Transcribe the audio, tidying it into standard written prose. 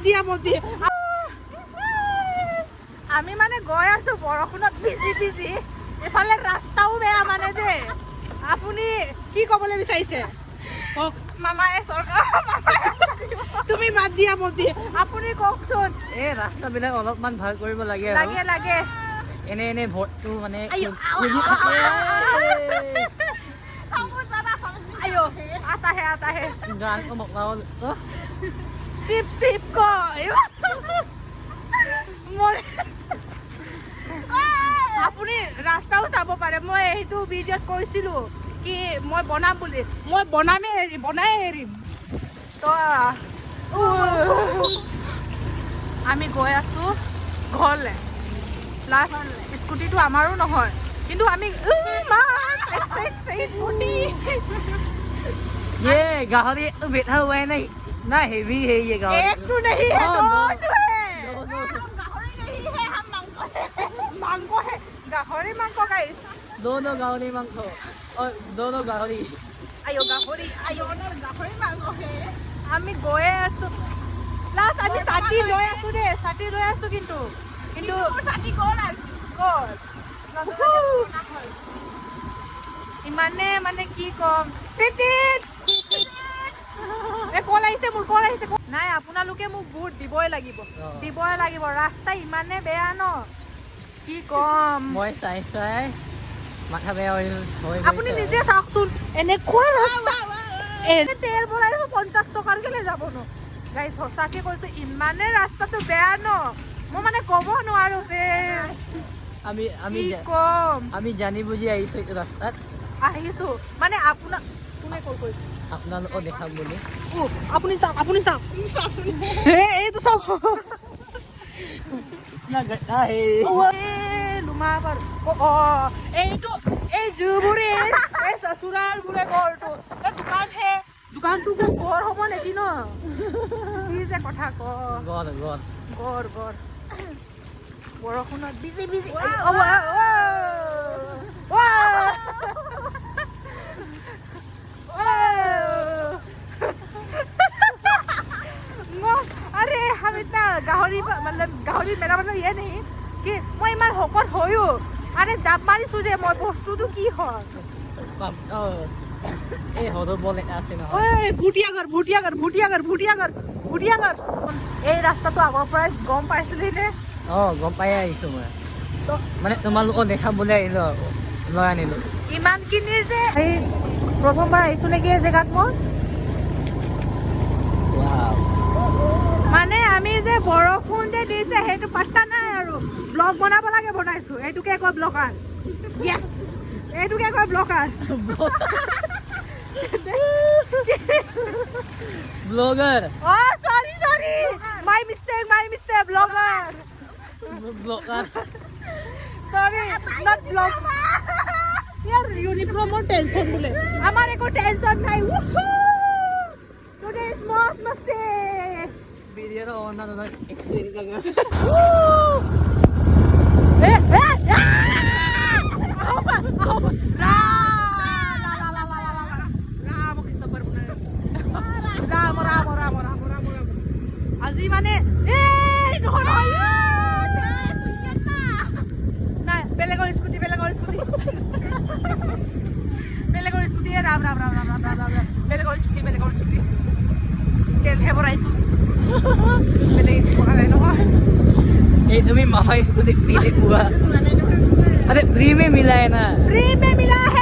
দিয়া আমি মানে গৈ আছো বৰষুণত ভিজি এফালে ৰাস্তাও বেয়া মানে যে আপুনি কি ক'বলৈ বিচাৰিছে কওক মামায়ে চৰকাৰ তুমি বাদ দিয়া মতি আপুনি কওকচোন এই ৰাস্তাবিলাক অলপমান ভাল কৰিব লাগে লাগে এনে ভোটটো মানে ayo आता है গান বকলাও सिप को আপুনি ৰাস্তাও চাব পাৰে মই এইটো ভিডিঅ'ত কৈছিলো কি মই বনাম বুলি মই বনাই এৰিম তো আমি গৈ আছো ঘৰলে প্লাছ স্কুটিটো আমাৰো নহয় কিন্তু আমি ये गाहरी बैठा हुआ है नहीं ना हेवी है ये गाहरी एक तो नहीं है दो है दो गाहरी नहीं है हम मांगो है गाहरी मांगो गाइस दोनों गाहरी मांगो और दोनों गाहरी आयो गाहरी मांगो है আমি গৈ আছো প্লাস আমি সাথী লৈ আছো কিন্তু সাথী কোন ইমানে মানে কি কম কল আহিছে নাই আপোনালোকে মোক ভোট দিবই লাগিব ৰাস্তা ইমানে বেয়া ন কি কম মই চাই মাথা বেয়া হৈ আপুনি নিজে চাওকচোন এনেকুৱা ৰাস্তা তেল ভৰাইছো 50 টকাৰ কেলে যাব ন গাইছ সঁচাকে কৈছো ইমানে ৰাস্তাটো বেয়া ন মই মানে ক'ব নোৱাৰো ৰে আমি কম আমি জানি বুজি আহিছো এই ৰাস্তাত আহিছো মানে আপোনা কোনে কল কৰিছে আপোনালোকক দেখাম বুলি আপুনি চাওক এইটো চাওক না গটা হে লুমাবাৰ এইটো এই জুবুৰী এই সসুৰাল বুৰে ঘৰটো দোকানটো ঘৰ হ'ব নেকি ন কি যে কথা ক ঘৰ বৰষুণত বিজি अरे हम इतना गाहरी मेरा मतलब ये नहीं कि मैं इमान हकत होयो अरे जाप मारिसु जे मैं बस्तुটো কি হয় এই হদৰ বল এটা আছে নহয় ওই ভুটিয়াগৰ এই ৰাস্তাটো আগৰ পৰাই গম পাইছিলি নে গম পাই আহিছো মই মানে তোমালোকক দেখাম বুলি আহিলো লৈ আনিলো ইমানখিনি যে এই প্ৰথমবাৰ আহিছো নেকি এই জেগাত মই মানে আমি যে বৰষুণ যে দিছে সেইটো পাত্তা নাই আৰু ব্লগ বনাব লাগে বনাইছো এইটোকে কয় ব্লগাৰ ইয়েস এইটোকে কয় blogger blogger sorry my mistake blogger sorry not blog यार यूनिफॉर्म और टेंशन बोले हमारे को टेंशन नहीं today is मस्ती वीडियो रो ना ना एक्सपीरियंस लगा আজি মানে নাই বেলেগৰ স্কুটি বেলেগৰ স্কুটি ৰাম বেলেগৰ স্কুটি তেলহে ভৰাইছো বেলেগ ভৰা নাই নহয় এই তুমি মামা স্কুটি ফ্ৰী পোৱা अरे फ्री में मिला है ना फ्री में मिला है